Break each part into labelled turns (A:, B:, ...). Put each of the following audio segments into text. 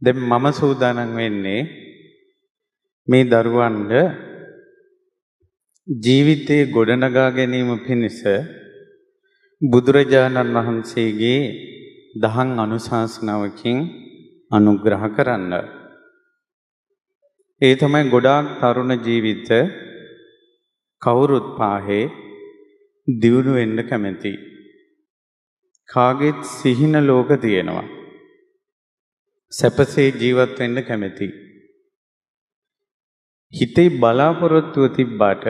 A: දැන් මම සූදානම් වෙන්නේ මේ දරුවන්ට ජීවිතයේ ගොඩනගා ගැනීම පිණිස බුදුරජාණන් වහන්සේගේ දහම් අනුශාසනාවකින් අනුග්‍රහ කරන්න. ඒ තමයි ගොඩාක් තරුණ ජීවිත කවුරුත් පාහේ දියුණු වෙන්න කැමති. කාගෙත් සිහින ලෝක තියෙනවා. සැපසේ ජීවත් වෙන්න කැමති. හිතේ බලාපොරොත්තුව තිබ්බට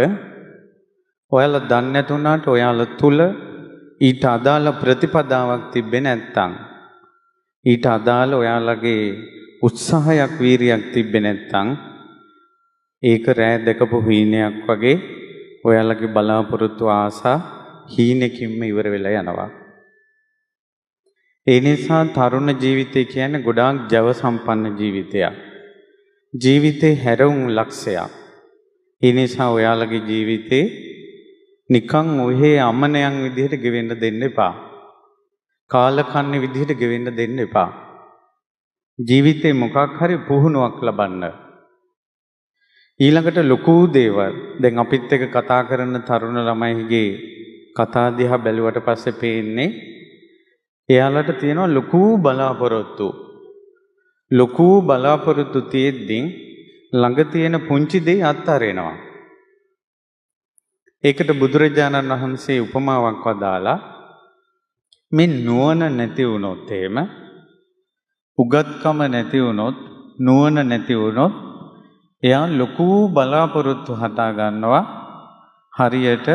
A: ඔයාලා දන්නේ නැතුණාට ඔයාලා තුල ඊට අදාළ ප්‍රතිපදාවක් තිබෙන්නේ නැත්නම් ඊට අදාළ ඔයාලගේ උත්සාහයක් වීරියක් තිබෙන්නේ නැත්නම් ඒක රෑ දැකපු හීනයක් වගේ ඔයාලගේ බලාපොරොත්තු ආසා හීනකින්ම ඉවර වෙලා යනවා. ඒ නිසා තරුණ ජීවිතය කියන්නේ ගොඩාක් ජව සම්පන්න ජීවිතයක්. ජීවිතේ හැරවුම් ලක්ෂයක්. ඒ නිසා ඔයාලගේ ජීවිතේ නිකන් ඔහේ අමනයන් විදිහට ගෙවෙන්න දෙන්න එපා. කාලකන්ණි විදිහට ගෙවෙන්න දෙන්න එපා. ජීවිතේ මොකක් හරි පුහුණුවක් ලබන්න. ඊළඟට ලොකු දේවල් දැන් අපිත් එක්ක කතා කරන තරුණ ළමයිගේ කතා දිහා බැලුවට පස්සේ පේන්නේ එයාලට තියෙනවා ලොකු බලාපොරොත්තු. ලොකු බලාපොරොත්තු තියෙද්දී ළඟ තියෙන පුංචි දේ අත්හරිනවා. ඒකට බුදුරජාණන් වහන්සේ උපමාවක් වදාලා මේ නුවණ නැති වුණොත් එහෙම උගත්කම නැති වුණොත් නුවණ නැති වුණොත් එයා ලොකු බලාපොරොත්තු හදා ගන්නවා. හරියට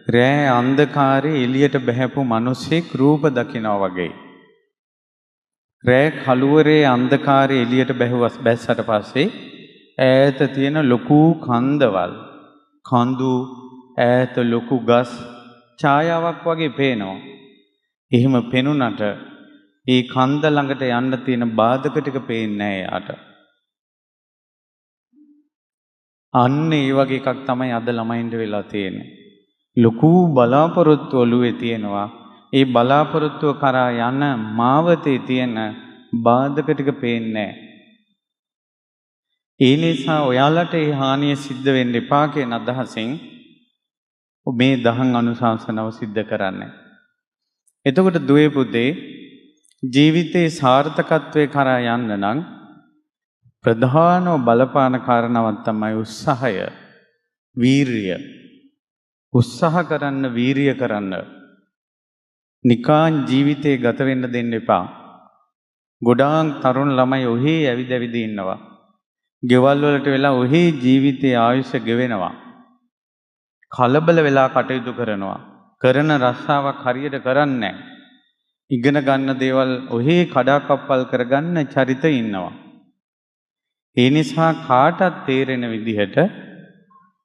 A: රෑ අන්ධකාරයේ එළියට බහැපු මිනිහෙක් රූප දකිනවා වගේ. රෑ කළුවරේ අන්ධකාරයේ එළියට බැස්සට පස්සේ ඈත තියෙන ලොකු කන්දවල් කඳු ඈත ලොකු ගස් ඡායාවක් වගේ පේනවා. එහෙම පෙනුනට ඒ කන්ද ළඟට යන්න තියෙන බාධක ටික පේන්නේ නැහැ යාට. අන්න ඒ වගේ එකක් තමයි අද ළමයින්ට වෙලා තියෙන්නේ. ලොකු බලාපොරොත්තු ඔළුවේ තියෙනවා. ඒ බලාපොරොත්තුව කරා යන මාවතේ තියෙන බාධක ටික පේන්නේ නැහැ. ඒ නිසා ඔයාලට ඒ හානිය සිද්ධ වෙන්න එපා කියන අදහසින් මේ දහම් අනුශාසනාව සිද්ධ කරන්නේ. එතකොට දුවේ පුතේ ජීවිතේ සාර්ථකත්වයේ කරා යන්න නම් ප්‍රධානම බලපාන කාරණාවක් තමයි උත්සාහය, වීරිය. උත්සාහ කරන්න, වීරිය කරන්න. නිකාන් ජීවිතේ ගත වෙන්න දෙන්න එපා. ගොඩාක් තරුණ ළමයි ඔහේ ඇවිද ඉන්නවා. ගෙවල් වලට වෙලා ඔහේ ජීවිතේ ආයුෂ ගෙවෙනවා. කලබල වෙලා කටයුතු කරනවා. කරන රස්සාවක් හරියට කරන්නේ නැහැ. ඉගෙන ගන්න දේවල් ඔහේ කඩාකප්පල් කරගන්න චරිත ඉන්නවා. ඒ නිසා කාටත් තේරෙන විදිහට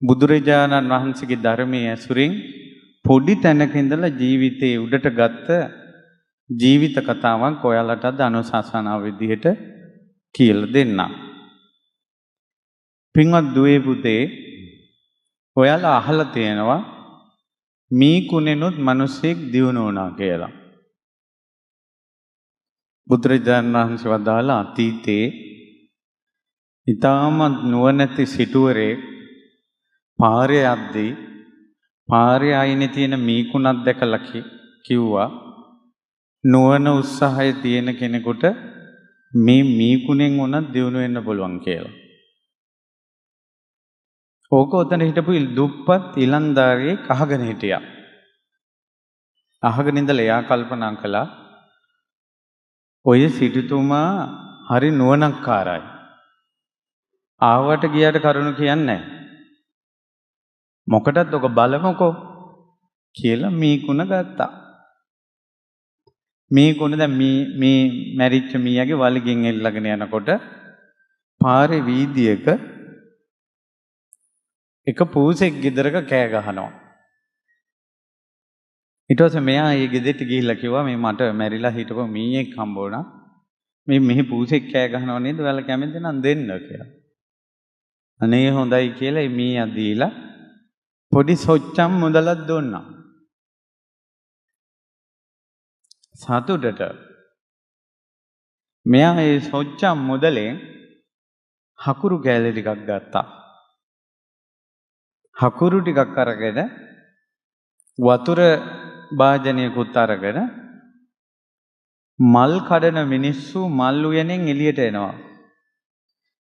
A: බුදුරජාණන් වහන්සේගේ ධර්මයේ ඇසුරින් පොඩි තැනක ඉඳලා ජීවිතේ උඩට ගත්ත ජීවිත කතාවක් ඔයාලට අද අනුශාසනාව විදිහට කියලා දෙන්නම්. පින්වත් දුවේ පුතේ ඔයාලා අහලා තියෙනවා මී කුණෙනුත් මිනිසෙක් දියුණු වුණා කියලා. බුදුරජාණන් වහන්සේ වදාලා අතීතේ ඊටමත් නුවණැති සිටුවරේ පාරේ යද්දී පාරේ ආයිනේ තියෙන මීකුණක් දැකලා කිව්වා නුවණ උත්සාහය තියෙන කෙනෙකුට මේ මීකුණෙන් උනත් දියුණු වෙන්න පුළුවන් කියලා. ඕක උතන හිටපු දුප්පත් ඊලන්දාරියෙක් අහගෙන හිටියා. අහගෙන ඉඳලා එයා කල්පනා කළා ඔය සිටුතුමා හරි නුවණක්කාරයි. ආවට ගියාට කරුණු කියන්නේ නැහැ. මොකටද ඔක බලමුකෝ කියලා මීකුණ ගත්තා. මීකුණ දැන් මේ මැරිච්ච මීයාගේ වලිගෙන් එල්ලගෙන යනකොට පාරේ වීදියේක එක පූසෙක් ගෙදරක කෑ ගහනවා. ඊට පස්සේ මෙයා ඒ ගෙදරට ගිහිල්ලා කිව්වා මේ මට මැරිලා හිටපු මීයෙක් හම්බ වුණා. මේ මෙහි පූසෙක් කෑ ගහනව නේද? ඔයාලා කැමති නම් දෙන්න කියලා. අනේ හොඳයි කියලා මීයා දීලා පොඩි සොච්චම් මුදලක් දුන්නා. සතුටට මෙයා ඒ සොච්චම් මුදලෙන් හකුරු කෑලි ටිකක් ගත්තා. හකුරු ටිකක් අරගෙන වතුර භාජනයකුත් අරගෙන මල් කඩන මිනිස්සු මල් උයනෙන් එළියට එනවා.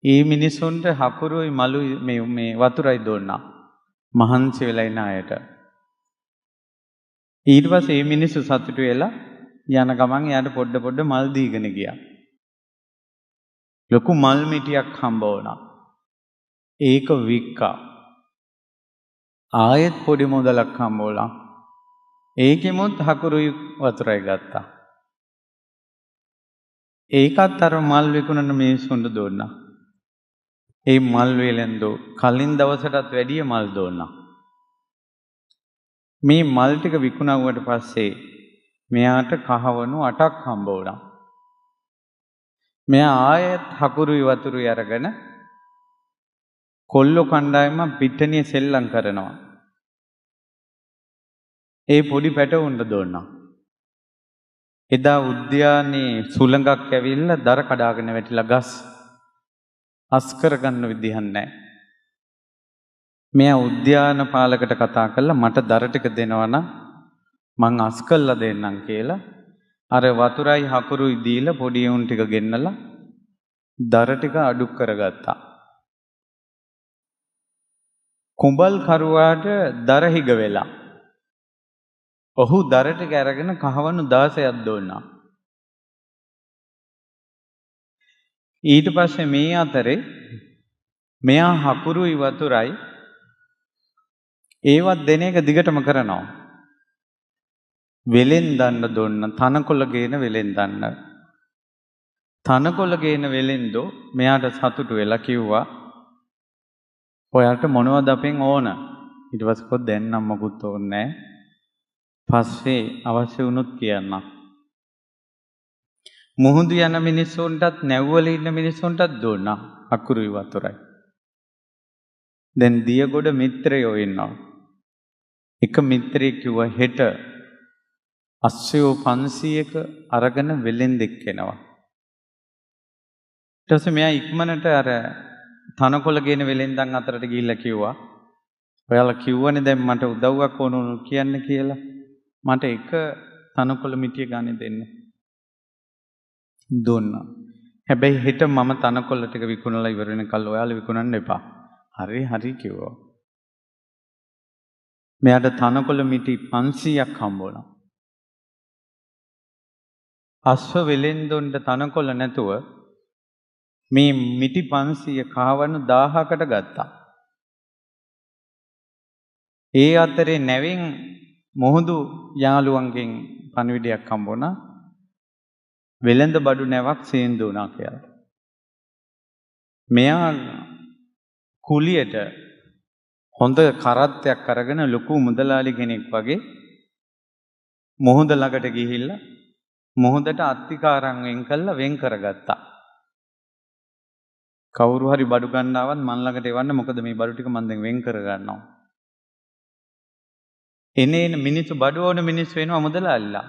A: ඒ මිනිසුන්ට හකුරුයි මලුයි මේ වතුරයි දුන්නා. මහන්සි වෙලා ඉන අයට. ඊට පස්සේ මේ මිනිස්සු සතුටු වෙලා යන ගමන් යාට පොඩ මල් දීගෙන ගියා. ලොකු මල් මිටියක් හම්බ වුණා. ඒක වික්කා. ආයෙත් පොඩි මුදලක් හම්බ වුණා. ඒකෙමුත් හකුරුයි වතුරයි ගත්තා. ඒකත් අර මල් විකුණන මිනිස්සුන්ට දුන්නා. ඒ මල් වේලෙන්දෝ කලින් දවසටත් වැඩිය මල් දුන්නා. මේ මල් ටික විකුණුවාට පස්සේ මෙයාට කහවණු 8ක් හම්බ වුණා. මෙයා ආයෙත් හකුරුයි වතුරුයි අරගෙන කොල්ලෝ කණ්ඩායම පිට්ටනිය සෙල්ලම් කරනවා. ඒ පොඩි පැටවුන්ට දුන්නා. එදා උද්‍යානයේ සුළඟක් ඇවිල්ලා දර කඩාගෙන වැටිලා ගස් අස් කරගන්න විදිහක් නැහැ. මෙයා උද්‍යාන පාලකට කතා කළා මට දර ටික දෙනවා නම් මං අස් කළා දෙන්නම් කියලා. අර වතුරයි හකුරුයි දීලා පොඩි උන් ටික ගෙන්නලා දර ටික අඩු කරගත්තා. කුඹල් කරුවාට දර හිග වෙලා. ඔහු දර ටික අරගෙන කහවණු 16ක් දුන්නා. ඊට පස්සේ මේ අතරේ මෙයා හකුරුයි වතුරයි ඒවත් දෙන එක දිගටම කරනවා. වෙලෙන් දන්න දුන්න තනකොළ ගේන වෙලෙන් දන්න. තනකොළ ගේන වෙලෙන්දෝ මෙයාට සතුටු වෙලා කිව්වා ඔයාලට මොනවද අපෙන් ඕන? ඊට පස්සේ කො දැන් නම් මොකුත් ඕනේ නැහැ. පස්සේ අවශ්‍ය වුණොත් කියන්න. මුහුදු යන මිනිස්සුන්ටත් නැව්වල ඉන්න මිනිස්සුන්ටත් දුන්නා හකුරුයි වතුරයි. දැන් දියගොඩ මිත්‍රයෝ ඉන්නවා. එක මිත්‍රයෙක් කිව්වා හෙට අස්සයෝ 500ක අරගෙන වෙලෙන්දෙක් එනවා. ඊට පස්සේ මෙයා ඉක්මනට අර තනකොළ ගේන වෙලෙන්දන් අතරට ගිහිල්ලා කිව්වා ඔයාලා කිව්වනේ දැන් මට උදව්වක් ඕන කියන්න කියලා. මට එක තනකොළ මිටිය ගානේ දෙන්න. දුන්නා. හැබැයි හෙට මම තනකොළ ටික විකුණලා ඉවර වෙනකල් ඔයාලා විකුණන්න එපා. හරි කිව්වා. මෙයාට තනකොළ මිටි 500ක් හම්බ වුණා. අස්ව වෙලෙන්දොන්ට තනකොළ නැතුව මේ මිටි 500 කහවණු 1000කට ගත්තා. ඒ අතරේ නැවෙන් මොහොදු යාළුවන්ගෙන් පණිවිඩයක් හම්බ වුණා. වෙලඳ බඩු නැවක් සේන්දු වුණා කියලා. මෙයා කුලියට හොඳ කරත්තයක් අරගෙන ලොකු මුදලාලි කෙනෙක් වගේ මොහොද ළඟට ගිහිල්ලා මොහොදට අත්තිකාරම් වෙන් කළා වෙන් කරගත්තා. කවුරු හරි බඩු ගන්නවත් මන් ළඟට එවන්න මොකද මේ බඩු ටික මන් දැන් වෙන් කරගන්නවා. එනේන මිනිස්සු බඩු ඕන මිනිස්සු වෙනවා මුදලාලිලා.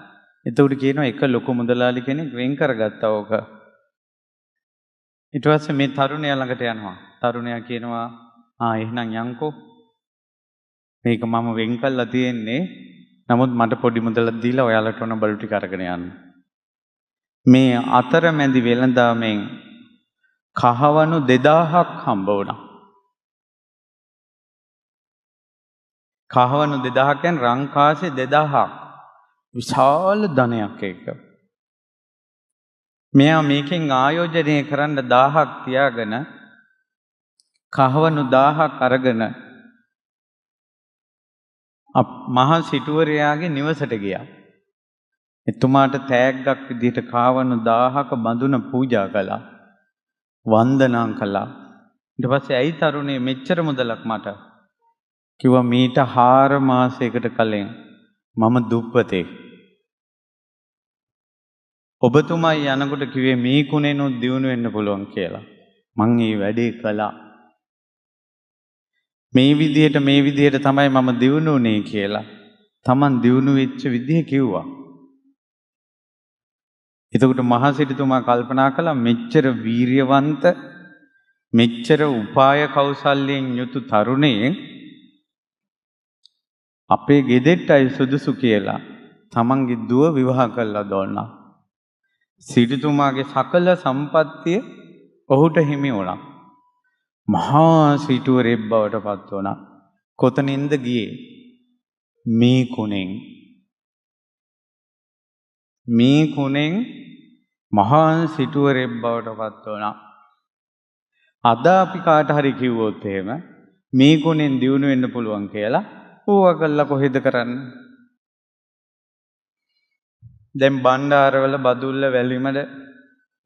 A: එතකොට කියනවා එක ලොකු මුදලාලි කෙනෙක් වෙන් කරගත්තා ඕක. ඊට පස්සේ මේ තරුණයා ළඟට යනවා. තරුණයා කියනවා එහෙනම් යන්කෝ. මේක මම වෙන් කළා තියෙන්නේ. නමුත් මට පොඩි මුදලක් දීලා ඔයාලට ඕන බඩු ටික අරගෙන යන්න. මේ අතරමැදි වෙළඳාමෙන් කහවණු 2000ක් හම්බ වුණා. කහවණු 2000 කියන්නේ රංකාසේ 2000ක්. විශාල ධනයක් ඒක. මෙයා මේකෙන් ආයෝජනය කරන්න 1000ක් තියාගෙන කහවණු 1000ක් අරගෙන මහා සිටුවරයාගේ නිවසට ගියා. එතුමාට තෑග්ගක් විදිහට කහවණු 1000ක බඳුන පූජා කළා. වන්දනා කළා. ඊට පස්සේ ඇයි තරුණේ මෙච්චර මුදලක් මට? කිව්වා මීට 4 මාසයකට කලින් මම දුප්පතෙක්. ඔබතුමායි යනකොට කිව්වේ මේ කුණේනොත් දිනු වෙන්න පුළුවන් කියලා. මං ඒ වැඩේ කළා. මේ විදිහට තමයි මම දිනුනේ කියලා. Taman දිනු වෙච්ච විදිහ කිව්වා. එතකොට මහා සිටුතුමා කල්පනා කළා මෙච්චර වීරියවන්ත මෙච්චර උපාය කෞසල්‍යයෙන් යුතු තරුණයෙක් අපේ ගෙදෙට්ටයි සුදුසු කියලා තමන්ගේ දුව විවාහ කළා දොන්නා. සිටුතුමාගේ සකල සම්පත්තිය ඔහුට හිමි වුණා. මහා සිටුවරයෙක් බවට පත් වුණා. කොතනින්ද ගියේ? මේ කුණෙන්. මේ කුණෙන් මහා සිටුවරයෙක් බවට පත් වුණා. අද අපි කාට හරි කිව්වොත් එහෙම මේ කුණෙන් දියුණු වෙන්න පුළුවන් කියලා ඌවා කළා කොහෙද කරන්නේ? දැන් බණ්ඩාරවල බදුල්ල වැලිමඩ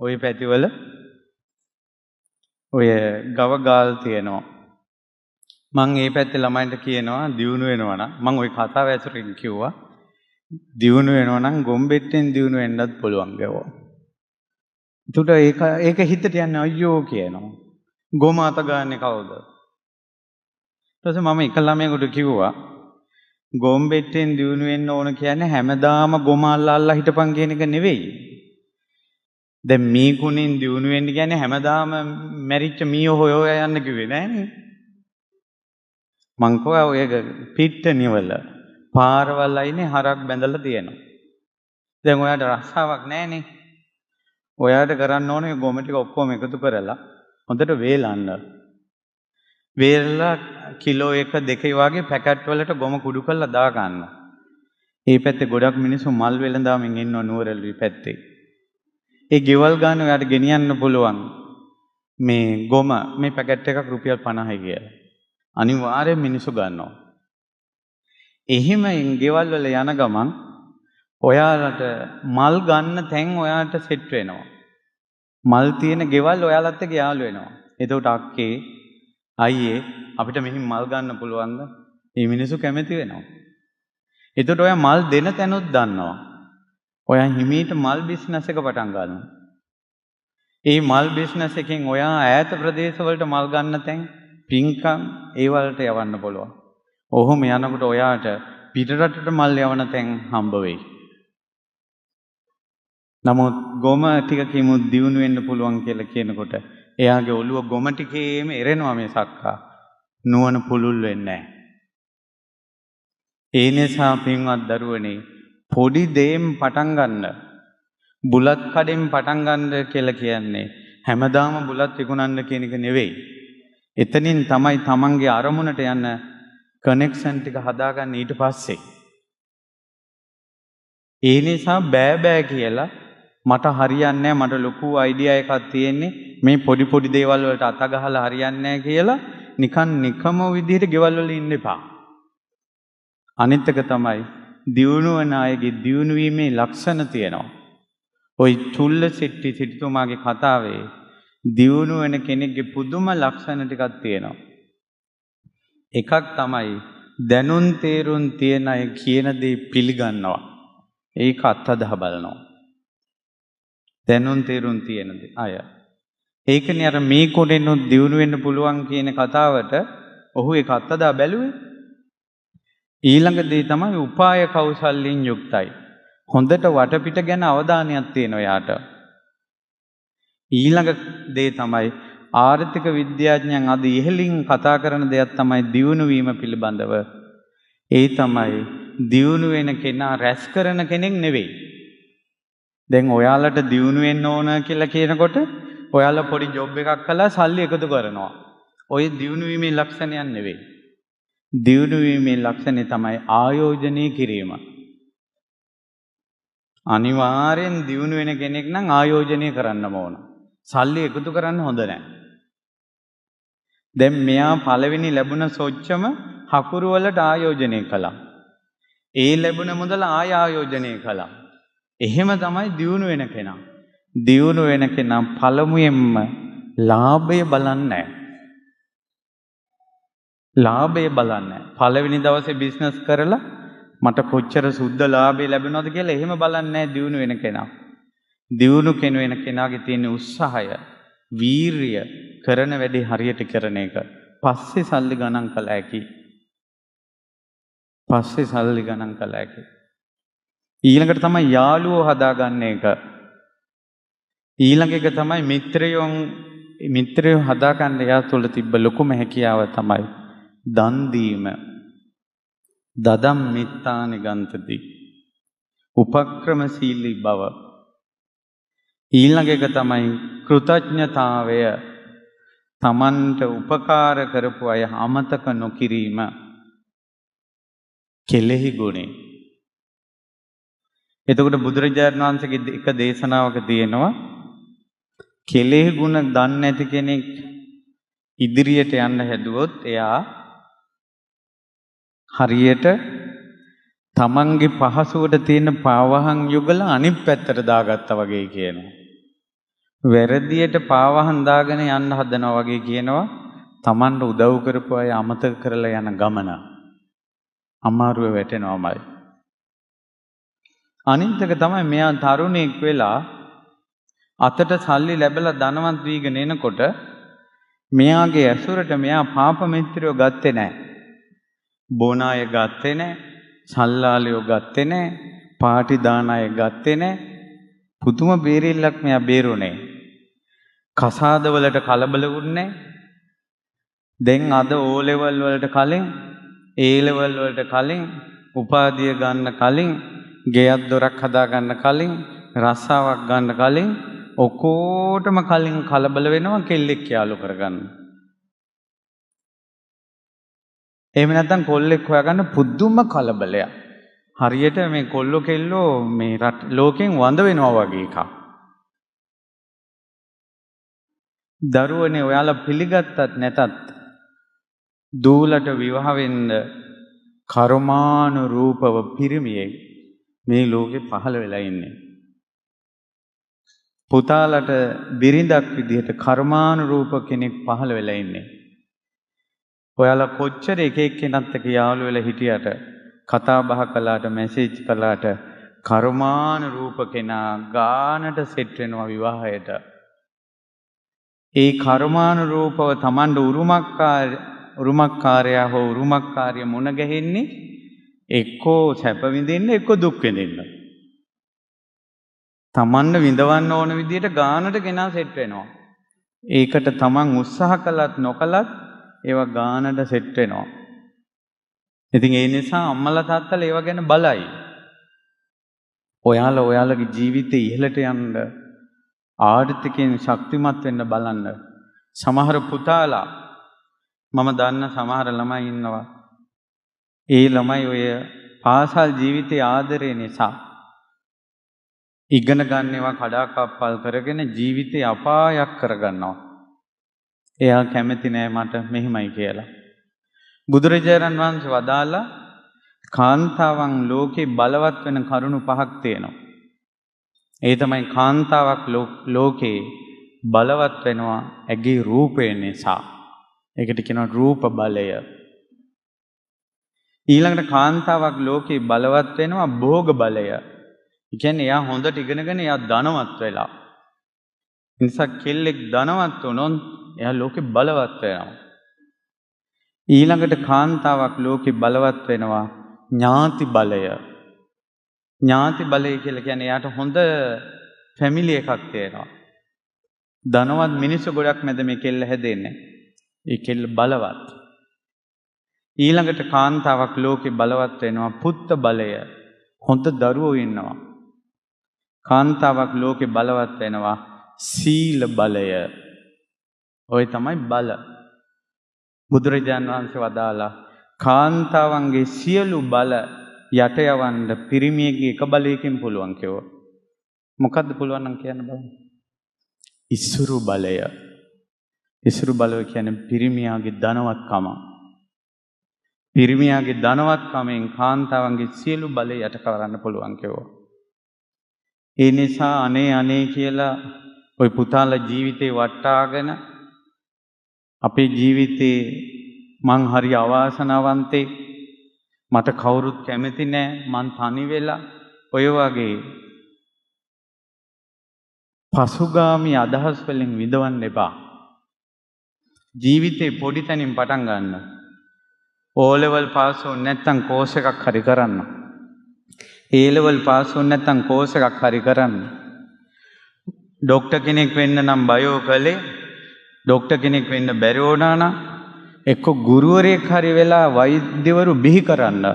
A: ওই පැතිවල ඔය ගව ගාල් තියෙනවා. මං ඒ පැත්තේ ළමයින්ට කියනවා දියුණු වෙනවා නම් මං ওই කතාව ඇසුරින් කිව්වා දියුණු වෙනවා නම් ගොම්බෙට්ටෙන් දියුණු වෙන්නත් පුළුවන් ගවෝ. ඒකට ඒක හිතට යන්නේ අයියෝ කියනවා. ගොම අත ගන්න කවුද? ඊට පස්සේ මම එක ළමයෙකුට කිව්වා ගොම්බෙට්ටෙන් දියුණු වෙන්න ඕන කියන්නේ හැමදාම ගොම අල්ලලා හිටපන් කියන එක නෙවෙයි. දැන් මී කුණින් දියුණු වෙන්න කියන්නේ හැමදාම මැරිච්ච මීයෝ හොය හොය යන්න කිව්වේ නෑනේ. මං කෝවා ඔය පිට්ටනිවල පාරවල් අයිනේ හරක් බැඳලා තියෙනවා. දැන් ඔයාට රස්සාවක් නෑනේ. ඔයාට කරන්න ඕනේ ගොම ටික ඔක්කොම එකතු කරලා හොඳට වේලන්න. වේලලා කිලෝ 1 2 වගේ පැකට් වලට ගොම කුඩු කරලා දා ගන්න. මේ පැත්තේ ගොඩක් මිනිස්සු මල් වෙලඳාමින් ඉන්නව නුවරඑළිය පැත්තේ. ඒ ගෙවල් ගන්න ඔයාට ගෙනියන්න පුළුවන්. මේ ගොම මේ පැකට් එකක් රුපියල් 50යි කියලා. අනිවාර්යෙන් මිනිස්සු ගන්නවා. එහෙම ගෙවල් වල යන ගමන් ඔයාලට මල් ගන්න තැන් ඔයාලට සෙට් වෙනවා. මල් තියෙන ගෙවල් ඔයාලත් එක්ක යාළු වෙනවා. එතකොට අක්කේ අයියේ අපිට මෙහින් මල් ගන්න පුළුවන්ද? මේ මිනිස්සු කැමති වෙනවා. එතකොට ඔයා මල් දෙන තැනොත් දන්නවා. ඔයා හිමීට මල් බිස්නස් එක පටන් ගන්නවා. ඒ මල් බිස්නස් එකෙන් ඔයා ඈත ප්‍රදේශවලට මල් ගන්න තැන් පින්කම් ඒ වලට යවන්න පුළුවන්. ඔහොම යනකොට ඔයාට පිටරටට මල් යවන තැන් හම්බ වෙයි. නමුත් ගොම ටික කිමු දියුණු වෙන්න පුළුවන් කියලා කියනකොට එයාගේ ඔළුව ගොම ටිකේම එරෙනවා මේ සක්කා. නුවණ පුළුල් වෙන්නේ නැහැ. ඒ නිසා පින්වත් දරුවනේ පොඩි දෙයෙන් පටන් ගන්න බුලත් කඩෙන් පටන් ගන්න කියලා කියන්නේ හැමදාම බුලත් විකුණන්න කියන එක නෙවෙයි. එතනින් තමයි තමන්ගේ අරමුණට යන කනෙක්ෂන් ටික හදාගන්න ඊට පස්සේ. ඒ නිසා බෑ බෑ කියලා මට හරියන්නේ නැහැ මට ලොකු අයිඩියා එකක් තියෙන්නේ මේ පොඩි පොඩි දේවල් වලට අත ගහලා හරියන්නේ නැහැ කියලා නිකන් නිකම විදිහට ගෙවල් වල ඉන්න එපා. අනිත් එක තමයි දියුණු වන අයගේ දියුණු වීමේ ලක්ෂණ තියෙනවා. ওই චුල්ල සිටුතුමාගේ කතාවේ දියුණු වෙන කෙනෙක්ගේ පුදුම ලක්ෂණ ටිකක් තියෙනවා. එකක් තමයි දැනුම් තේරුම් තියන අය කියන දේ පිළිගන්නවා. ඒක අත්අදහ බලනවා. දැනුම් තේරුම් තියෙන අය. ඒකනේ අර මේ කොටෙන්නොත් දියුණු වෙන්න පුළුවන් කියන කතාවට ඔහු ඒක අත්අදා බැලුවේ. ඊළඟ දේ තමයි උපාය කෞසල්‍යයෙන් යුක්තයි. හොඳට වටපිට ගැන අවධානයක් තියෙනවා යාට. ඊළඟ දේ තමයි ආර්ථික විද්‍යාඥයන් අද ඉහළින් කතා කරන දෙයක් තමයි දියුණු වීම පිළිබඳව. ඒ තමයි දියුණු වෙන කෙනා රැස් කරන කෙනෙක් නෙවෙයි. දැන් ඔයාලට දියුණු වෙන්න ඕන කියලා කියනකොට ඔයාලා පොඩි ජොබ් එකක් කළා සල්ලි එකතු කරනවා. ඔය දියුණු වීමේ ලක්ෂණයක් නෙවෙයි. දියුණු වීමේ ලක්ෂණය තමයි ආයෝජනය කිරීම. අනිවාර්යෙන් දියුණු වෙන කෙනෙක් නම් ආයෝජනය කරන්න ඕන. සල්ලි එකතු කරන්න හොඳ නැහැ. දැන් මෙයා පළවෙනි ලැබුණ සොච්චම හකුරු වලට ආයෝජනය කළා. ඒ ලැබුණ මුදල ආයෝජනය කළා. එහෙම තමයි දියුණු වෙන කෙනා. දියුණු වෙන කෙනා පළමුවෙන්ම ලාභය බලන්නේ නැහැ. ලාභය බලන්නේ. පළවෙනි දවසේ බිස්නස් කරලා මට කොච්චර සුද්ධ ලාභය ලැබෙනවද කියලා එහෙම බලන්නේ නැහැ දියුණු වෙන කෙනා. දියුණු වෙන කෙනාගේ තියෙන උත්සාහය, වීරිය, කරන වැඩේ හරියට කරන එක. පස්සේ සල්ලි ගණන් කළ හැකි. ඊළඟට තමයි යාළුවෝ හදාගන්න එක. ඊළඟ එක තමයි මිත්‍රයෝ හදාගන්න එයා තුළ තිබ්බ ලොකුම හැකියාව තමයි දන් දීම. දදම් මිත්තානි ගන්තති. උපක්‍රමශීලී බව. ඊළඟ එක තමයි කෘතඥතාවය. තමන්ට උපකාර කරපු අය අමතක නොකිරීම. කෙලෙහි ගුණේ. එතකොට බුදුරජාණන් වහන්සේගේ එක දේශනාවක තියෙනවා කෙලෙහි ගුණ දන්නේ නැති කෙනෙක් ඉදිරියට යන්න හැදුවොත් එයා හරියට තමන්ගේ පහසුවට තියෙන පාවහන් යුගල අනිත් පැත්තට දාගත්තා වගේ කියනවා. වැරදියට පාවහන් දාගෙන යන්න හදනවා වගේ කියනවා. තමන්ට උදව් කරපු අය අමතක කරලා යන ගමන අමාරුව වැටෙනවාමයි. අනිත් එක තමයි මෙයා තරුණයෙක් වෙලා අතට සල්ලි ලැබලා ධනවත් වීගෙන එනකොට මෙයාගේ ඇසුරට මෙයා පාප මිත්‍රයෝ ගත්තේ නැහැ. බොන අය ගත්තේ නැහැ. සල්ලාලියෝ ගත්තේ නැහැ. පාටි දාන අය ගත්තේ නැහැ. පුදුම බේරිල්ලක් මෙයා බේරුනේ. කසාද වලට කලබල වුන්නේ. දැන් අද O level වලට කලින් A level වලට කලින් උපාධිය ගන්න කලින් ගෙයක් දොරක් හදා ගන්න කලින් රස්සාවක් ගන්න කලින් ඔකෝටම කලින් කලබල වෙනවා කෙල්ලෙක් යාළු කරගන්න. එහෙම නැත්නම් කොල්ලෙක් හොයාගන්න පුදුම කලබලයක්. හරියට මේ කොල්ලෝ කෙල්ලෝ මේ ලෝකෙන් වඳ වෙනවා වගේ එකක්. දරුවනේ ඔයාලා පිළිගත්තත් නැතත් දූලට විවාහ වෙන්න කර්මානුරූපව පිරිමියෙක් මේ ලෝකේ පහළ වෙලා ඉන්නේ. පුතාලට බිරිඳක් විදිහට කර්මානුරූප කෙනෙක් පහළ වෙලා ඉන්නේ. ඔයාලා කොච්චර එක එක්කෙනත් එක්ක යාළු වෙලා හිටියට කතා බහ කළාට මැසේජ් කළාට කර්මානුරූප කෙනා ගානට සෙට් වෙනවා විවාහයට. ඒ කර්මානුරූපව Tamand උරුමකාරයා හෝ උරුමකාරිය මුණ ගැහෙන්නේ එක්කෝ සැප විඳින්න එක්කෝ දුක් විඳින්න. Tamanne විඳවන්න ඕන විදිහට ගානට ගෙනා සෙට් වෙනවා. ඒකට Taman උත්සාහ කළත් නොකළත් ඒවා ගානට සෙට් වෙනවා. ඉතින් ඒ නිසා අම්මලා තාත්තලා ඒවා ගැන බලයි. ඔයාලගේ ජීවිතේ ඉහළට යන්න ආර්ථිකයෙන් ශක්තිමත් වෙන්න බලන්න. සමහර පුතාලා මම දන්න සමහර ළමයි ඉන්නවා. ඒ ළමයි ඔය පාසල් ජීවිතයේ ආදරය නිසා ඉගෙන ගන්නවා කඩාකප්පල් කරගෙන ජීවිතේ අපායක් කරගන්නවා. එයා කැමති නෑ මට මෙහිමයි කියලා. බුදුරජාණන් වහන්සේ වදාලා කාන්තාවන් ලෝකේ බලවත් වෙන කරුණු පහක් තියෙනවා. ඒ තමයි කාන්තාවක් ලෝකේ බලවත් වෙනවා ඇගේ රූපය නිසා. ඒකට කියනවා රූප බලය. ඊළඟට කාන්තාවක් ලෝකේ බලවත් වෙනවා භෝග බලය. ඒ කියන්නේ එයා හොඳට ඉගෙනගෙන එයා ධනවත් වෙලා. ඒ නිසා කෙල්ලෙක් ධනවත් වුණොත් එයා ලෝකේ බලවත් වෙනවා. ඊළඟට කාන්තාවක් ලෝකේ බලවත් වෙනවා ඥාති බලය. ඥාති බලය කියලා කියන්නේ එයාට හොඳ ෆැමිලි එකක් තියෙනවා. ධනවත් මිනිස්සු ගොඩක් මැද මේ කෙල්ල හැදෙන්නේ. ඒ කෙල්ල බලවත්. ඊළඟට කාන්තාවක් ලෝකේ බලවත් වෙනවා පුත්ත බලය. හොඳ දරුවෝ ඉන්නවා. කාන්තාවක් ලෝකේ බලවත් වෙනවා සීල බලය. ඔය තමයි බල. බුදුරජාණන් වහන්සේ වදාලා කාන්තාවන්ගේ සියලු බල යට යවන්න පිරිමියෙක්ගේ එක බලයකින් පුළුවන් කිව්වා. මොකද්ද පුළුවන් නම් කියන්න බලන්න. ඉස්සුරු බලය. ඉස්සුරු බලය කියන්නේ පිරිමියාගේ ධනවත්කම. පිරිමියාගේ ධනවත්කමෙන් කාන්තාවන්ගේ සියලු බලය යට කරන්න පුළුවන් කිව්වා. ඒ නිසා අනේ කියලා ওই පුතාලා ජීවිතේ වටාගෙන අපේ ජීවිතේ මං හරි අවාසනාවන්තේ මට කවුරුත් කැමති නෑ මං තනි වෙලා ඔය වගේ පසුගාමි අදහස් වලින් විඳවන්න එපා. ජීවිතේ පොඩි තැනින් පටන් ගන්න. O level පාස් වුනේ නැත්නම් කෝස් එකක් හරි කරන්න. A level පාස් වුනේ නැත්නම් කෝස් එකක් හරි කරන්න. ඩොක්ටර් කෙනෙක් වෙන්න නම් බයෝ කළේ. ඩොක්ටර් කෙනෙක් වෙන්න බැරි වුණා නම් එක්ක ගුරුවරයෙක් හරි වෙලා වෛද්‍යවරු බිහි කරන්න.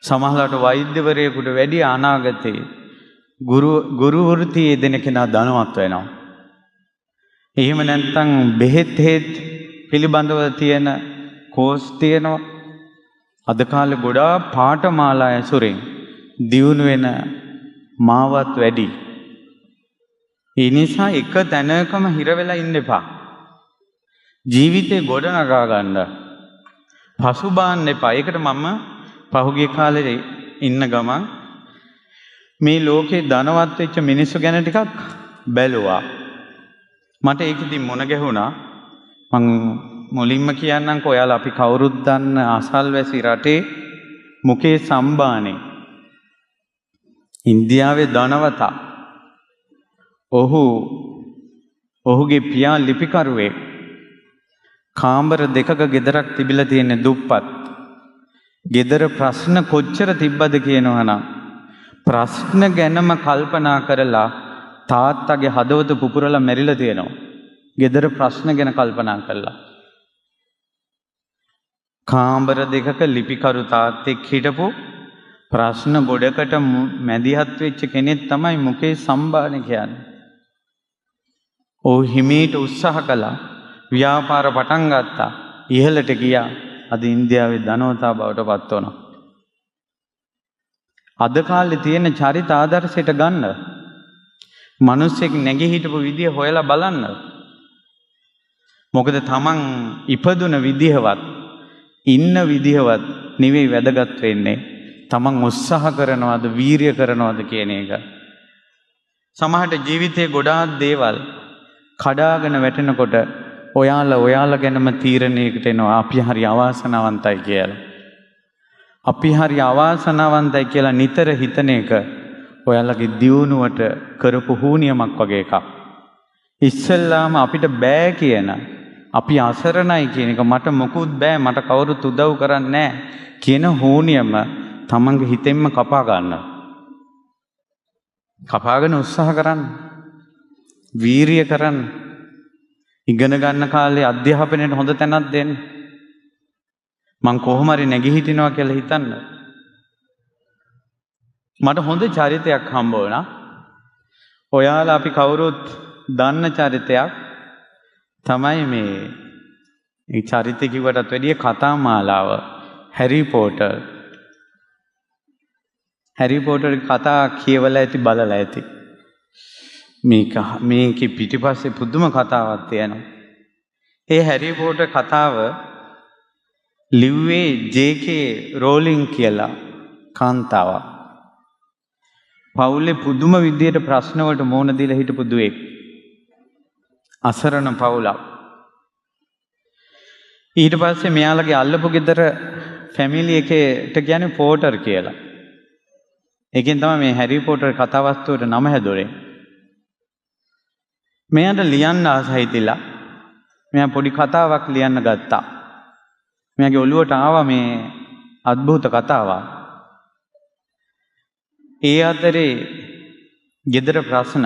A: සමහරවිට වෛද්‍යවරයෙකුට වැඩි අනාගතේ ගුරු වෘත්තියේ දෙන කෙනා ධනවත් වෙනවා. එහෙම නැත්නම් බෙහෙත් හේත් පිළිබඳව තියෙන කෝස් තියෙනවා. අද කාලේ ගොඩාක් පාඨමාලා ඇසුරෙන් දියුණු වෙන මාවත් වැඩි. ඒ නිසා එක තැනකම හිර වෙලා ඉන්න එපා. ජීවිතේ ගොඩනගා ගන්න. පසුබාන්න එපා. ඒකට මම පහුගිය කාලේ ඉන්න ගමන් මේ ලෝකේ ධනවත් වෙච්ච මිනිස්සු ගැන ටිකක් බැලුවා. මට ඒකෙදි මොන ගැහුණා. මං මුලින්ම කියන්නම්කෝ ඔයාලා අපි කවුරුත් දන්න අසල්වැසි රටේ මුකේෂ් අම්බානි ඉන්දියාවේ ධනවතා. ඔහුගේ පියා ලිපිකරුවෙක්. කාමර දෙකක ගෙදරක් තිබිලා තියෙන දුප්පත්. ගෙදර ප්‍රශ්න කොච්චර තිබ්බද කියනවා නම් ප්‍රශ්න ගැනම කල්පනා කරලා තාත්තගේ හදවත පුපුරලා මැරිලා තියෙනවා. ගෙදර ප්‍රශ්න ගැන කල්පනා කළා. කාමර දෙකක ලිපිකරු තාත්තෙක් හිටපු ප්‍රශ්න ගොඩකට මැදිහත් වෙච්ච කෙනෙක් තමයි මුකේෂ් අම්බානි කියන්නේ. ඔහු හිමීට උත්සාහ කළා. ව්‍යාපාර පටන් ගත්තා. ඉහළට ගියා. අද ඉන්දියාවේ ධනවතා බවට පත් වුණා. අද කාලේ තියෙන චරිත ආදර්ශයට ගන්න. මිනිස්සෙක් නැගී හිටපු විදිය හොයලා බලන්න. මොකද තමන් ඉපදුන විදිහවත් ඉන්න විදිහවත් නෙවෙයි වැදගත් වෙන්නේ. තමන් උත්සාහ කරනවද වීරිය කරනවද කියන එක. සමහරට ජීවිතේ ගොඩාක් දේවල් කඩාගෙන වැටෙනකොට ඔයාලා ගැනම තීරණයකට එනවා අපි හරි අවාසනාවන්තයි කියලා. අපි හරි අවාසනාවන්තයි කියලා නිතර හිතන එක ඔයාලගේ දියුණුවට කරපු හුනියමක් වගේ එකක්. ඉස්සෙල්ලාම අපිට බෑ කියන අපි අසරණයි කියන එක මට මොකුත් බෑ මට කවුරුත් උදව් කරන්නේ නැහැ කියන හුනියම තමන්ගේ හිතෙන්ම කපා ගන්න. කපාගෙන උත්සාහ කරන්න. වීරිය කරන්න. ඉගෙන ගන්න කාලේ අධ්‍යාපනයට හොඳ තැනක් දෙන්න. මං කොහොම හරි නැගී හිටිනවා කියලා හිතන්න. මට හොඳ චරිතයක් හම්බ වුණා. ඔයාලා අපි කවුරුත් දන්න චරිතයක් තමයි මේ චරිතය කිව්වටත් වැඩිය කතා මාලාව හැරි පොටර්. හැරි පොටර් කතා කියවලා ඇති බලලා ඇති. මේකේ පිටිපස්සේ පුදුම කතාවක් තියෙනවා. ඒ හැරි පොටර් කතාව ලිව්වේ ජේ.කේ රෝලින් කියලා කාන්තාවක්. පවුලේ පුදුම විදියට ප්‍රශ්න වලට මුහුණ දීලා හිටපු දුවෙක්. අසරණ පවුලක්. ඊට පස්සේ මෙයාලගේ අල්ලපු ගෙදර ෆැමිලි එකේට කියන්නේ පොටර් කියලා. ඒකෙන් තමයි මේ හැරි පොටර් කතා වස්තුවට නම හැදුනේ. මෙයාට ලියන්න ආසයි තිලා මෙයා පොඩි කතාවක් ලියන්න ගත්තා. මෙයාගේ ඔළුවට ආවා මේ අద్භූත කතාවක්. ඒ අතරේ ගෙදර ප්‍රශ්න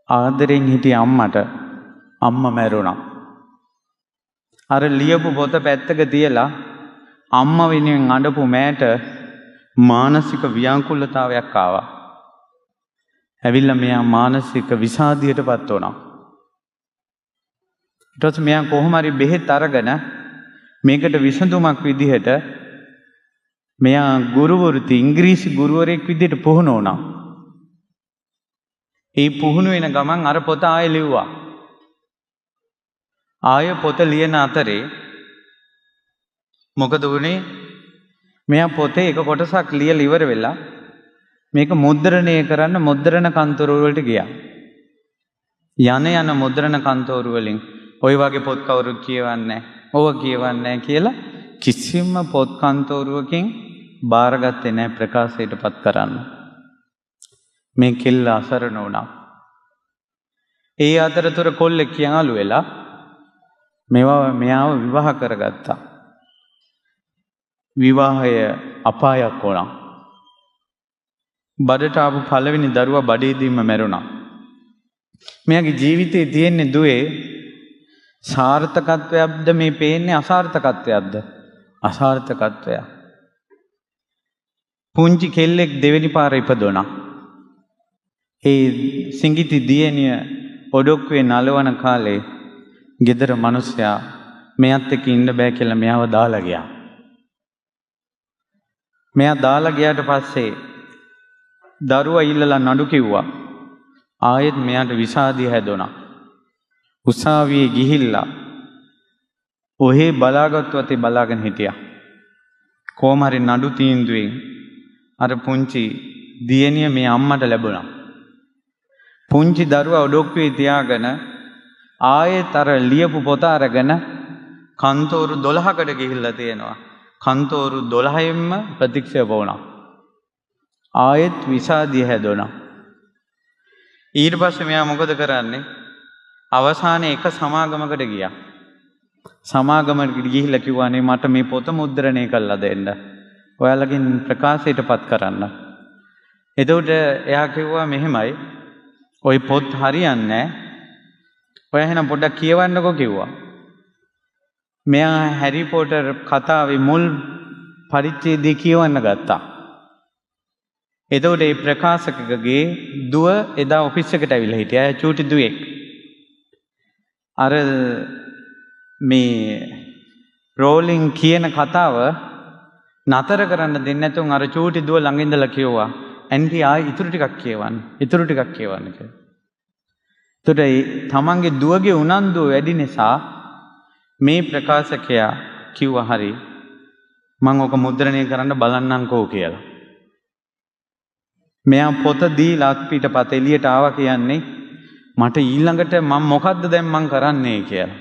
A: ආදරෙන් හිටිය අම්මට අම්මා මැරුණා. අර ලියපු පොත පැත්තක තියලා අම්මා වෙනුවෙන් අඬපු මෑට මානසික ව්‍යාකූලතාවයක් ආවා. ඇවිල්ලා මෙයා මානසික විෂාදයටපත් වුණා. ඊට පස්සේ මෙයා කොහොම හරි බෙහෙත් අරගෙන මේකට විසඳුමක් විදිහට මෙයා ගුරුවරුත් ඉංග්‍රීසි ගුරුවරයෙක් විදිහට පුහුණු වුණා. ඒ පුහුණු වෙන ගමන් අර පොත ආයෙ ලිව්වා. ආයෙ පොත ලියන අතරේ මොකද වුනේ? මෙයා පොතේ එක කොටසක් ලියලා ඉවර වෙලා මේක මුද්‍රණය කරන්න මුද්‍රණ කන්තෝරු වලට ගියා. යන මුද්‍රණ කන්තෝරු වලින් ওই වගේ පොත් කවුරුත් කියවන්නේ ඕව කියවන්නේ කියලා කිසිම පොත් කන්තෝරුවකින් බාරගත්තේ නැහැ ප්‍රකාශයටපත් කරන්න. මේ කෙල්ල අසරණ වුණා. ඒ අතරතුර කොල්ලෙක් යාළු වෙලා මෙයාව විවාහ කරගත්තා. විවාහය අපායක් වුණා. බඩට ආපු පළවෙනි දරුවා බඩේදීම මැරුණා. මෙයාගේ ජීවිතේ තියෙන්නේ දුවේ සාර්ථකත්වයක්ද මේ පේන්නේ අසාර්ථකත්වයක්ද? අසාර්ථකත්වයක්. පුංචි කෙල්ලෙක් දෙවෙනි පාර ඉපදුණා. ඒ සිඟිති දියණිය ඔඩොක්කුවේ නලවන කාලේ ගෙදර මිනිස්සයා මෙයත් එක්ක ඉන්න බෑ කියලා මෙයාව දාලා ගියා. මෙයා දාලා ගියාට පස්සේ දරුවා ඉල්ලලා නඩු කිව්වා. ආයෙත් මෙයාට විසාදිය හැදුණා. උසාවියේ ගිහිල්ලා ඔහේ බලාගත්තු අතේ බලාගෙන හිටියා. කොහොම හරි නඩු තීන්දුවෙන් අර පුංචි දියණිය මේ අම්මට ලැබුණා. පුංචි දරුවා ඔඩොක්කුවේ තියාගෙන ආයෙත් අර ලියපු පොත අරගෙන කන්තෝරු 12කට ගිහිල්ලා තියෙනවා. කන්තෝරු 12ෙන්ම ප්‍රතික්ෂේප වුණා. ආයෙත් විසාදිය හැදුණා. ඊට පස්සේ මෙයා මොකද කරන්නේ? අවසානයේ එක සමාගමකට ගියා. සමාගමකට ගිහිල්ලා කිව්වානේ මට මේ පොත මුද්‍රණය කරලා දෙන්න. ඔයාලගෙන් ප්‍රකාශයටපත් කරන්න. එතකොට එයා කිව්වා මෙහෙමයි. ওই පොත් හරියන්නේ නැහැ. ඔයා එහෙනම් පොඩ්ඩක් කියවන්නකෝ කිව්වා. මෙයා හැරි පොටර් කතාවේ මුල් පරිච්ඡේදය කියවන්න ගත්තා. එතකොට මේ ප්‍රකාශකගේ දුව එදා ඔෆිස් එකට ඇවිල්ලා හිටියා. එයා චූටි දුවෙක්. අර මේ රෝලින් කියන කතාව නතර කරන්න දෙන්නේ නැතුන් අර චූටි දුව ළඟ ඉඳලා කිව්වා ඇන්ටි ආයි ඉතුරු ටිකක් කියවන්න. ඉතුරු ටිකක් කියවන්න කියලා. එතකොට තමන්ගේ දුවගේ උනන්දුව වැඩි නිසා මේ ප්‍රකාශකයා කිව්වා හරි මම ඔක මුද්‍රණය කරන්න බලන්නම්කෝ කියලා. මෙයා පොත දීලා පිටපත එළියට ආවා කියන්නේ මට ඊළඟට මම මොකද්ද දැන් මං කරන්නේ කියලා.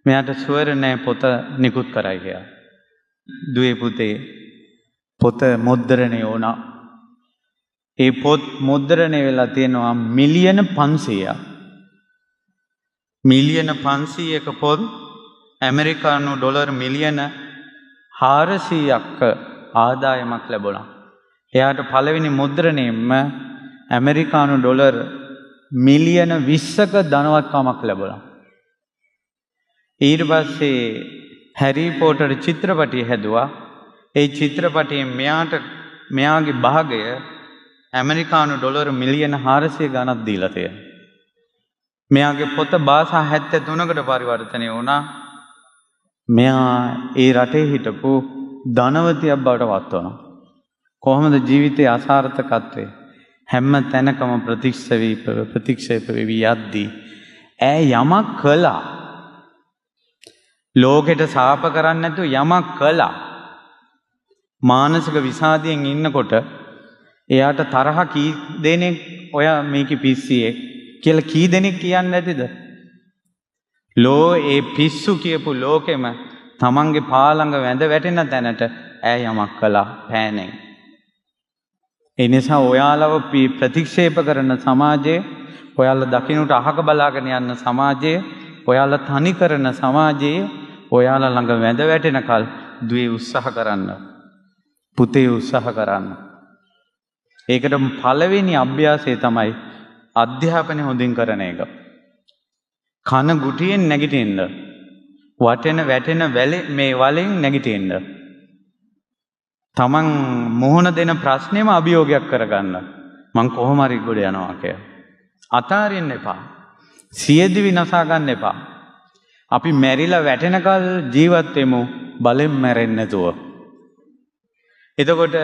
A: මෙයාට ස්වර නැහැ පොත නිකුත් කරයි කියලා. දුවේ පුතේ පොත මුද්‍රණය වුණා. ඒ පොත් මුද්‍රණය වෙලා තියෙනවා මිලියන 500ක්. මිලියන 500ක පොත් ඇමරිකානු ඩොලර් මිලියන 400ක් ආදායමක් ලැබුණා. එයාට පළවෙනි මුද්‍රණයෙන්ම ඇමරිකානු ඩොලර් මිලියන 20ක ධනවත්කමක් ලැබුණා. ඊට පස්සේ හැරි පොටර් චිත්‍රපටිය හැදුවා. ඒ චිත්‍රපටියෙන් මෙයාගේ භාගය ඇමරිකානු ඩොලර් මිලියන 400 ගණක් දීලා තියෙනවා. මෙයාගේ පොත භාෂා 73කට පරිවර්තනය වුණා. මෙයා ඒ රටේ හිටපු ධනවතියක් බවට පත් වුණා. කොහොමද ජීවිතයේ අසාර්ථකත්වය හැම තැනකම ප්‍රතික්ෂේප වෙවි යද්දී ඈ යමක් කළා. ලෝකෙට සාප කරන්නේ නැතුව යමක් කළා. මානසික විසාදයෙන් ඉන්නකොට එයාට තරහ කී දෙනෙක් ඔයා මේකේ පිස්සියේ කියලා කී දෙනෙක් කියන්නේ නැතිද? ඒ පිස්සු කියපු ලෝකෙම තමන්ගේ පාළඟ වැඳ වැටෙන තැනට ඈ යමක් කළා පෑනෙන්. ඒ නිසා ඔයාලව ප්‍රතික්ෂේප කරන සමාජයේ, ඔයාලා දකින්නට අහක බලාගෙන යන සමාජයේ, ඔයාලා තනි කරන සමාජයේ ඔයාලා ළඟ වැඳ වැටෙනකල් දුවේ උත්සාහ කරන්න. පුතේ උත්සාහ කරන්න. ඒකට පළවෙනි අභ්‍යාසය තමයි අධ්‍යාපනය හොඳින් කරන එක. කන ගුටියෙන් නැගිටින්න. වටෙන වැටෙන මේ වලෙන් නැගිටින්න. තමන් මොහොන දෙන ප්‍රශ්නේම අභියෝගයක් කරගන්න. මං කොහොම හරි ගොඩ යනවා කියලා. අතාරින්න එපා. සියදිවි නසා ගන්න එපා. අපි මැරිලා වැටෙනකල් ජීවත් වෙමු බලෙන් මැරෙන්නේ නැතුව. එතකොට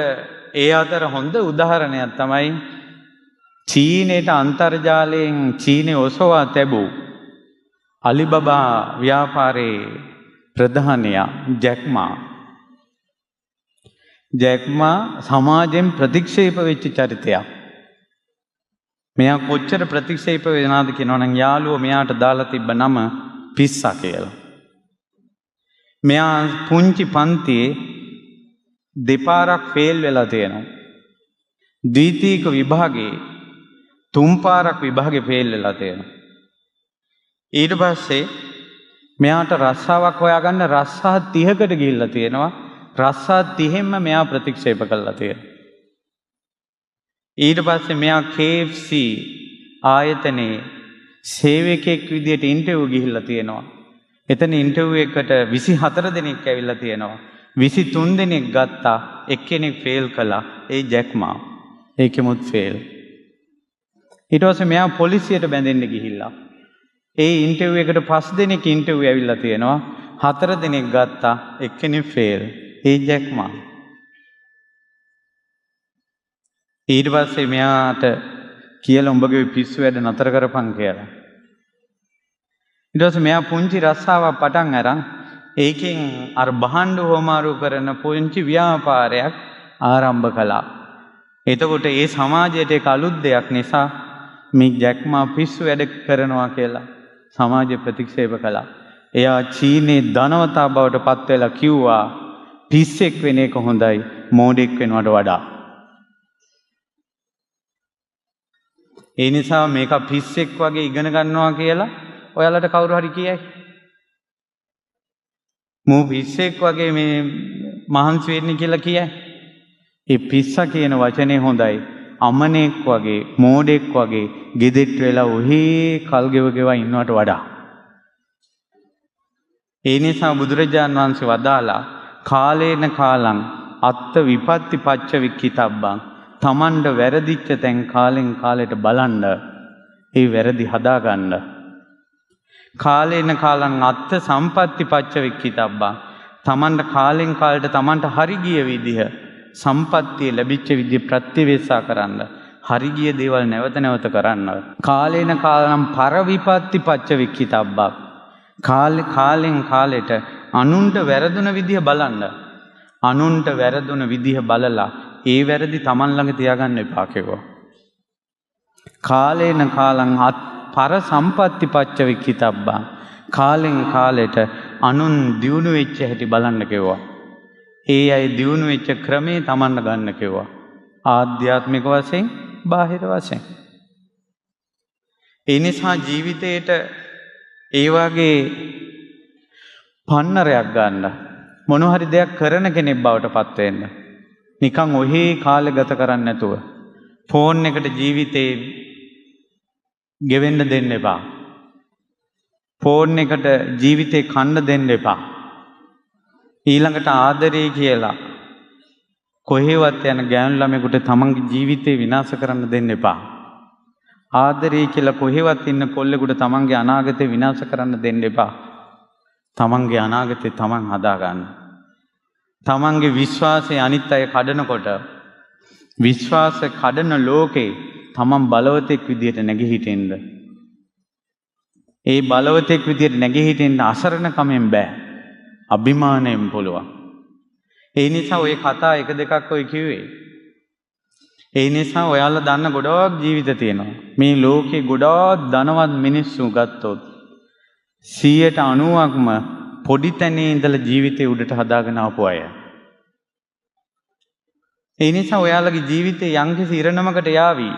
A: ඒ අතර හොඳ උදාහරණයක් තමයි චීනේට අන්තර්ජාලයෙන් චීනේ ඔසවා තැබූ අලිබබා ව්‍යාපාරයේ ප්‍රධානියා ජැක්මා සමාජයෙන් ප්‍රතික්ෂේප වෙච්ච චරිතයක්. මෙයා කොච්චර ප්‍රතික්ෂේප වෙනවද කියනවනම් යාළුවෝ මෙයාට දාලා තිබ්බ නම පිස්සා කියලා. මෙයා පුංචි පන්තියේ දෙපාරක් ෆේල් වෙලා තියෙනවා. ද්විතීක විභාගේ 3 පාරක් විභාගේ ෆේල් වෙලා තියෙනවා. ඊට පස්සේ මෙයාට රස්සාවක් හොයාගන්න රස්සා 30කට ගිහිල්ලා තියෙනවා. රස්සා 30ෙන්ම මෙයා ප්‍රතික්ෂේප කළා තියෙනවා. ඊට පස්සේ මෙයා KFC ආයතනයේ සේවකයෙක් විදියට ඉන්ටර්විව් ගිහිල්ලා තියෙනවා. එතන ඉන්ටර්විව් එකට 24 දෙනෙක් ඇවිල්ලා තියෙනවා. 23 දෙනෙක් ගත්තා. එක්කෙනෙක් ෆේල් කළා. ඒ ජැක් මා. ඒකෙමුත් ෆේල්. ඊට පස්සේ මෙයා පොලිසියට බැඳෙන්න ගිහිල්ලා. ඒ ඉන්ටර්විව් එකට 5 දෙනෙක් ඉන්ටර්විව් ඇවිල්ලා තියෙනවා. 4 දෙනෙක් ගත්තා. එක්කෙනෙක් ෆේල්. ඒ ජැක් මා. ඊට පස්සේ මෙයාට කියලා උඹගේ පිස්සු වැඩ නතර කරපන් කියලා. ඊට පස්සේ මෙයා පුංචි රස්සාවක් පටන් අරන් ඒකෙන් අර බහඬු හොමාරු කරන පුංචි ව්‍යාපාරයක් ආරම්භ කළා. එතකොට ඒ සමාජයට ඒක අලුත් දෙයක් නිසා මේ ජැක්මා පිස්සු වැඩ කරනවා කියලා සමාජය ප්‍රතික්ෂේප කළා. එයා චීනයේ ධනවතා බවට පත් වෙලා කිව්වා පිස්සෙක් වෙන එක හොඳයි මෝඩෙක් වෙනවට වඩා. ඒ නිසා මේක පිස්සෙක් වගේ ඉගෙන ගන්නවා කියලා ඔයාලට කවුරු හරි කියයි. මෝ පිස්සෙක් වගේ මේ මහන්සි වෙන්නේ කියලා කියයි. ඒ පිස්සා කියන වචනේ හොඳයි. අමනෙක් වගේ මෝඩෙක් වගේ ගෙදෙට්ට වෙලා ඔහේ කල් ගෙව ඉන්නවට වඩා. ඒ නිසා බුදුරජාන් වහන්සේ වදාලා කාලේන කාලං අත්ත විපත්ති පච්ච වික්කිතබ්බං තමන්ට වැරදිච්ච තැන් කාලෙන් කාලෙට බලන්න ඒ වැරදි හදාගන්න. කාලේන කාලං අත්ත සම්පත්ති පච්ච වික්කිතබ්බං තමන්ට කාලෙන් කාලෙට තමන්ට හරි ගිය විදිහ සම්පත්තිය ලැබිච්ච විදිහ ප්‍රතිවේක්ෂා කරන්න. හරි ගිය දේවල් නැවත නැවත කරන්න. කාලේන කාලං පරවිපත්ති පච්ච වික්කිතබ්බං කාලෙන් කාලෙට අනුන්ට වැරදුන විදිහ බලන්න. අනුන්ට වැරදුන විදිහ බලලා ඒ වැරදි තමන් ළඟ තියාගන්න එපා කිව්වා. කාලේන කාලං පර සම්පත්ති පච්ච වික්කිතබ්බං කාලෙන් කාලෙට අනුන් දියුණු වෙච්ච හැටි බලන්න කිව්වා. ඒ අය දියුණු වෙච්ච ක්‍රමේ තමන්ට ගන්න කිව්වා. ආධ්‍යාත්මික වශයෙන් බාහිර වශයෙන්. ඒ නිසා ජීවිතේට ඒ වගේ පන්නරයක් ගන්න මොන හරි දෙයක් කරන කෙනෙක් බවට පත් වෙන්න. නිකන් ඔහේ කාලේ ගත කරන්නේ නැතුව ෆෝන් එකට ජීවිතේ ගෙවෙන්න දෙන්න එපා. ෆෝන් එකට ජීවිතේ කන්න දෙන්න එපා. ඊළඟට ආදරේ කියලා කොහෙවත් යන ගෑනු ළමයෙකුට තමන්ගේ ජීවිතේ විනාශ කරන්න දෙන්න එපා. ආදරේ කියලා කොහෙවත් ඉන්න කොල්ලෙකුට තමන්ගේ අනාගතේ විනාශ කරන්න දෙන්න එපා. තමන්ගේ අනාගතේ තමන් හදාගන්න. තමන්ගේ විශ්වාසය අනිත් අය කඩනකොට විශ්වාස කඩන ලෝකේ තමන් බලවතෙක් විදියට නැගී හිටින්න. ඒ බලවතෙක් විදියට නැගී හිටින්න අසරණකමෙන් බෑ. අභිමාණයෙන් පුළුවන්. ඒ නිසා ඔය කතා එක දෙකක් ඔය කිව්වේ. ඒ නිසා ඔයාලා දන්න ගොඩාක් ජීවිත තියෙනවා. මේ ලෝකේ ගොඩාක් ධනවත් මිනිස්සු ගත්තොත් 90%ක්ම පොඩි තැනේ ඉඳලා ජීවිතේ උඩට හදාගෙන ආපු අය. ඒ නිසා ඔයාලගේ ජීවිතේ යම්කිසි ඉරණමකට යාවි.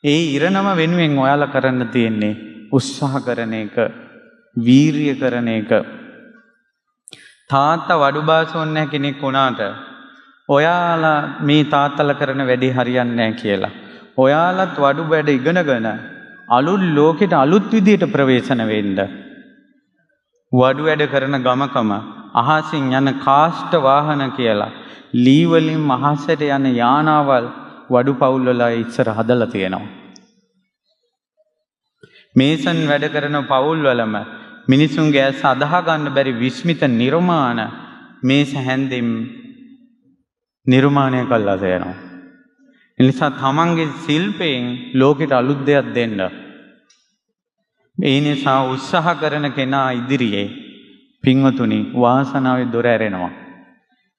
A: ඒ ඉරණම වෙනුවෙන් ඔයාලා කරන්න තියෙන්නේ උත්සාහ කරන එක, වීරිය කරන එක. තාත්තා වඩු බාස ඕනේ කෙනෙක් වුණාට ඔයාලා මේ තාත්තලා කරන වැඩේ හරියන්නේ නැහැ කියලා. ඔයාලත් වඩු වැඩ ඉගෙනගෙන අලුත් ලෝකෙට අලුත් විදියට ප්‍රවේශන වෙන්න. වඩු වැඩ කරන ගමකම අහසින් යන කාෂ්ඨ වාහන කියලා ලී වලින් අහසට යන යානාවල් වඩු පවුල් වල ඉස්සර හදලා තියෙනවා. මේසන් වැඩ කරන පවුල් වලම මිනිසුන්ගේ ඇස් අදහ ගන්න බැරි විස්මිත නිර්මාණ මේස හැන්දෙම් නිර්මාණය කළා තියෙනවා. ඒ නිසා තමන්ගේ ශිල්පයෙන් ලෝකෙට අලුත් දෙයක් දෙන්න. ඒ නිසා උත්සාහ කරන කෙනා ඉදිරියේ පින්වතුනි වාසනාවේ දොර ඇරෙනවා.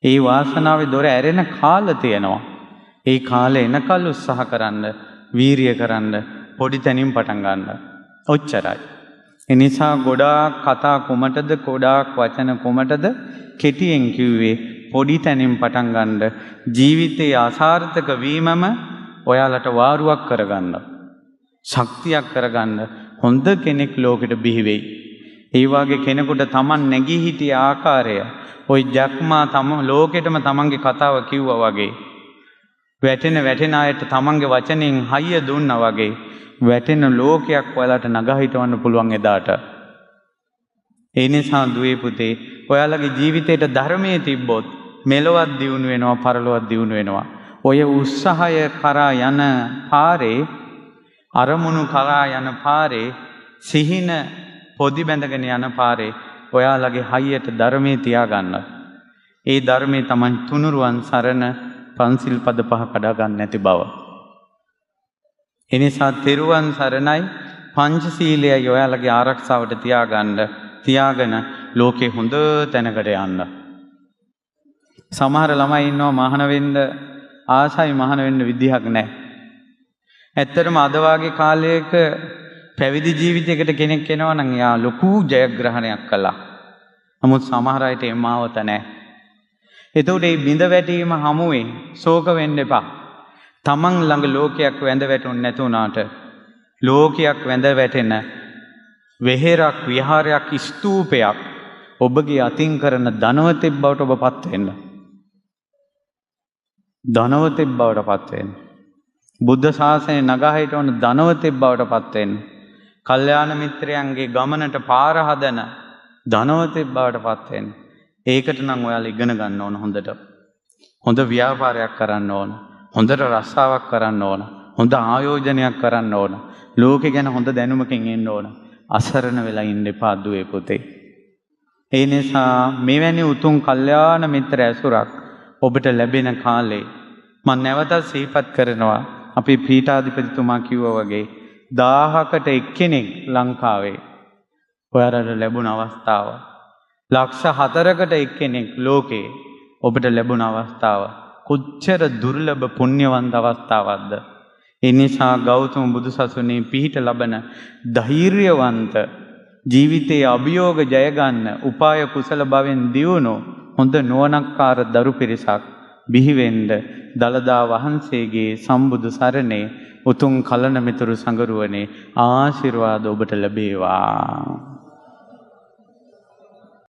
A: ඒ වාසනාවේ දොර ඇරෙන කාල තියෙනවා. ඒ කාලේ එනකල් උත්සාහ කරන්න, වීරිය කරන්න, පොඩි තැනින් පටන් ගන්න. ඔච්චරයි. ඒ නිසා ගොඩාක් කතා කොමටද, ගොඩාක් වචන කොමටද කෙටියෙන් කිව්වේ පොඩි තැනින් පටන් ගන්න. ජීවිතයේ අසාර්ථක වීමම ඔයාලට වාරුවක් කරගන්න. ශක්තියක් කරගන්න හොඳ කෙනෙක් ලෝකෙට බිහි වෙයි. ඒ වගේ කෙනෙකුට Taman නැගී හිටිය ආකාරය ওই ජක්මා තම ලෝකෙටම Tamanගේ කතාව කිව්වා වගේ වැටෙන අයට තමන්ගේ වචනෙන් හයිය දුන්නා වගේ වැටෙන ලෝකයක් ඔයාලට නගා හිටවන්න පුළුවන් එදාට. ඒ නිසා දුවේ පුතේ ඔයාලගේ ජීවිතේට ධර්මයේ තිබ්බොත් මෙලොවත් දියුණු වෙනවා පරලොවත් දියුණු වෙනවා. ඔය උත්සාහය කරා යන පාරේ අරමුණු කරා යන පාරේ සිහින පොදි බැඳගෙන යන පාරේ ඔයාලගේ හයියට ධර්මයේ තියාගන්න. ඒ ධර්මයේ Taman තුනුරුවන් සරණ පන්සිල් පද 5 කඩා ගන්න නැති බව. එනිසා තෙරුවන් සරණයි පංචශීලයයි ඔයාලගේ ආරක්ෂාවට තියාගෙන ලෝකේ හොඳ තැනකට යන්න. සමහර ළමයි ඉන්නවා මහාන වෙන්න ආසයි මහාන වෙන්න විදිහක් නැහැ. ඇත්තටම අද වාගේ කාලයක පැවිදි ජීවිතයකට කෙනෙක් එනවා නම් එයා ලොකු ජයග්‍රහණයක් කළා. නමුත් සමහර අයට ඒ මාවත නැහැ. එතකොට මේ බිඳ වැටීම හමුවේ ශෝක වෙන්න එපා. තමන් ළඟ ලෝකයක් වැඳ වැටුනේ නැතුණාට ලෝකයක් වැඳ වැටෙන වෙහෙරක් විහාරයක් ස්තූපයක් ඔබගේ අතින් කරන ධනවතෙක් බවට ඔබපත් වෙන්න. ධනවතෙක් බවට පත් වෙන්න. බුද්ධ ශාසනය නගා හිටවන ධනවතෙක් බවට පත් වෙන්න. කල්යාණ මිත්‍රයන්ගේ ගමනට පාර හදන ධනවතෙක් බවට පත් වෙන්න. ඒකට නම් ඔයාලා ඉගෙන ගන්න ඕන හොඳට. හොඳ ව්‍යාපාරයක් කරන්න ඕන. හොඳට රස්සාවක් කරන්න ඕන. හොඳ ආයෝජනයක් කරන්න ඕන. ලෝකෙ ගැන හොඳ දැනුමකින් ඉන්න ඕන. අසරණ වෙලා ඉන්න එපා දුවේ පුතේ. ඒ නිසා මෙවැනි උතුම් කල්යාණ මිත්‍ර ඇසුරක් ඔබට ලැබෙන කාලේ මම නැවතත් සිහිපත් කරනවා අපි පීඨාධිපතිතුමා කිව්වා වගේ 1000කට එක්කෙනෙක් ලංකාවේ ඔයාලට ලැබුණ අවස්ථාව. ලක්ෂ 4කට එක්කෙනෙක් ලෝකේ ඔබට ලැබුණ අවස්ථාව. කොච්චර දුර්ලභ පුණ්‍යවන්ත අවස්ථාවක්ද. ඒ නිසා ගෞතම බුදුසසුනේ පිහිට ලබන ධෛර්යවන්ත ජීවිතයේ අභියෝග ජය ගන්න උපාය කුසල භවෙන් දියුණු හොඳ නුවණක්කාර දරු පිරිසක් බිහි වෙන්න දලදා වහන්සේගේ සම්බුදු සරණේ උතුම් කලන මිතුරු සංගරුවනේ ආශිර්වාද ඔබට ලැබේවා.